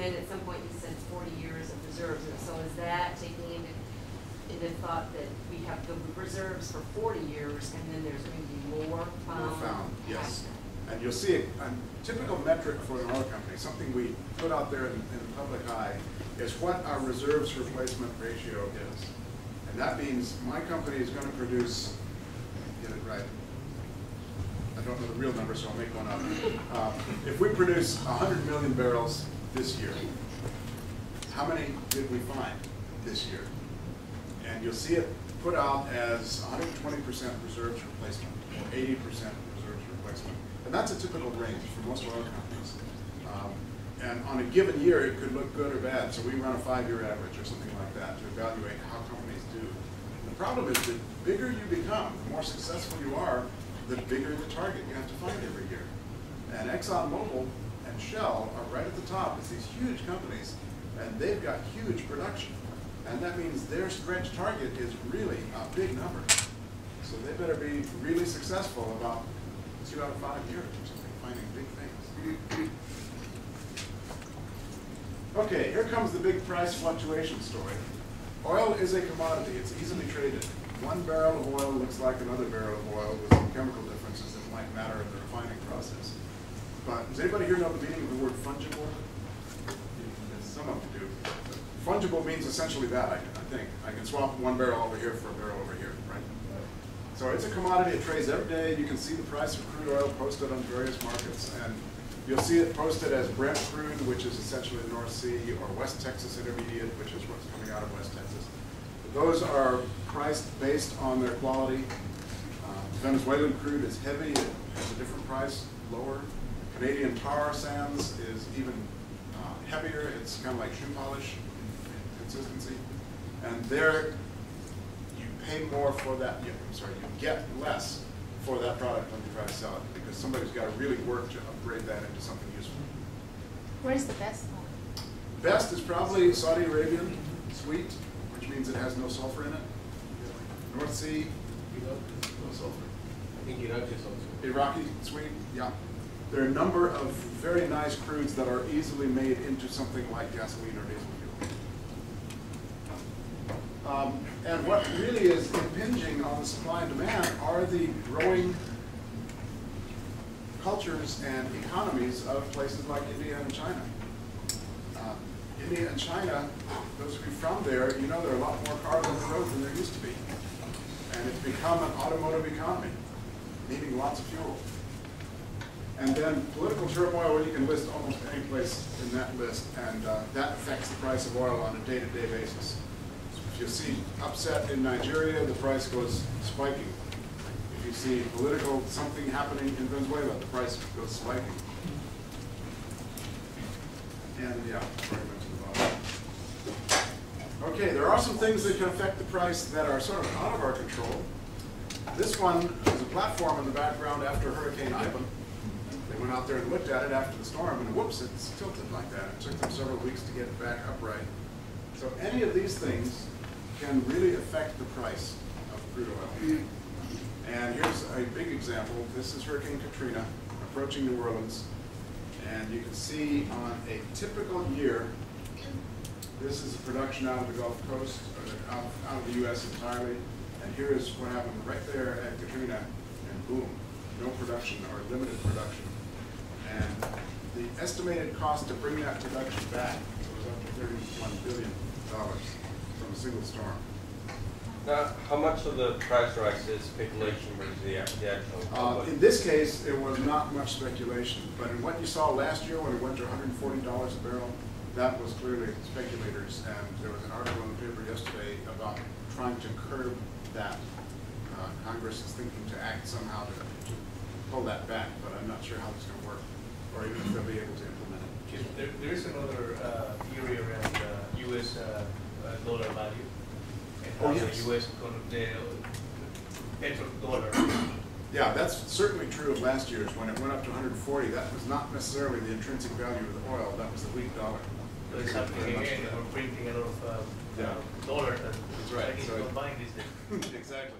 then at some point you said 40 years of reserves. And so is that taking into thought that we have the reserves for 40 years and then there's going to be more found? More found, yes. And you'll see a typical metric for an oil company, something we put out there in the public eye, is what our reserves replacement ratio is. And that means my company is going to produce, get it right, I don't know the real number, so I'll make one up. If we produce 100 million barrels this year, how many did we find this year? And you'll see it put out as 120% reserves replacement, or 80% reserves replacement. And that's a typical range for most oil companies. And on a given year, it could look good or bad. So we run a 5-year average or something like that to evaluate how companies do. The problem is the bigger you become, the more successful you are, the bigger the target you have to find every year. And ExxonMobil and Shell are right at the top as these huge companies, and they've got huge production. And that means their stretch target is really a big number. So they better be really successful about 2 out of 5 years or something, finding big things. Okay, here comes the big price fluctuation story. Oil is a commodity. It's easily traded. 1 barrel of oil looks like another barrel of oil with some chemical differences that might matter in the refining process. But does anybody here know the meaning of the word fungible? Some of you do. Fungible means essentially that, I think. I can swap 1 barrel over here for a barrel over here, right? So it's a commodity. It trades every day. You can see the price of crude oil posted on various markets. And you'll see it posted as Brent crude, which is essentially the North Sea, or West Texas Intermediate, which is what's coming out of West Texas. Those are priced based on their quality. Venezuelan crude is heavy. It has a different price, lower. Canadian tar sands is even heavier. It's kind of like shoe polish in consistency. And there, you pay more for that. You get less for that product when you try to sell it, because somebody's got to really work to upgrade that into something useful. Where's the best one? Best is probably Saudi Arabian sweet, which means it has no sulfur in it. North Sea, no sulfur. I think Iraq is also. Iraqi sweet, yeah. There are a number of very nice crudes that are easily made into something like gasoline or diesel fuel. And what really is impinging on the supply and demand are the growing cultures and economies of places like India and China. India and China, those of you from there, you know there are a lot more cars on the road than there used to be. And it's become an automotive economy, needing lots of fuel. And then political turmoil, well, you can list almost any place in that list, and that affects the price of oil on a day-to-day basis. So if you see upset in Nigeria, the price goes spiking. If you see political something happening in Venezuela, the price goes spiking. And yeah, very much the bottom. Okay, there are some things that can affect the price that are sort of out of our control. This one is a platform in the background after Hurricane Ivan. They went out there and looked at it after the storm, and whoops, it's tilted like that. It took them several weeks to get it back upright. So any of these things can really affect the price of crude oil. And here's a big example. This is Hurricane Katrina approaching New Orleans. And you can see on a typical year, this is the production out of the Gulf Coast, or out of the U.S. entirely. And here's what happened right there at Katrina, and boom, no production or limited production. And the estimated cost to bring that production back was up to $31 billion from a single storm. Now, how much of the price rise is speculation versus the actual? In this case, it was not much speculation. But in what you saw last year when it went to $140 a barrel, that was clearly speculators. And there was an article in the paper yesterday about trying to curb that. Congress is thinking to act somehow to pull that back, but I'm not sure how it's going to work, or even if they'll be able to implement it. There is another theory around U.S. dollar value. Oh, yes. The U.S. petrodollar. Yeah, that's certainly true of last year's. When it went up to 140, that was not necessarily the intrinsic value of the oil. That was the weak dollar. So it's happening again. We're printing a lot of dollar. That's right. So buying these days. Exactly.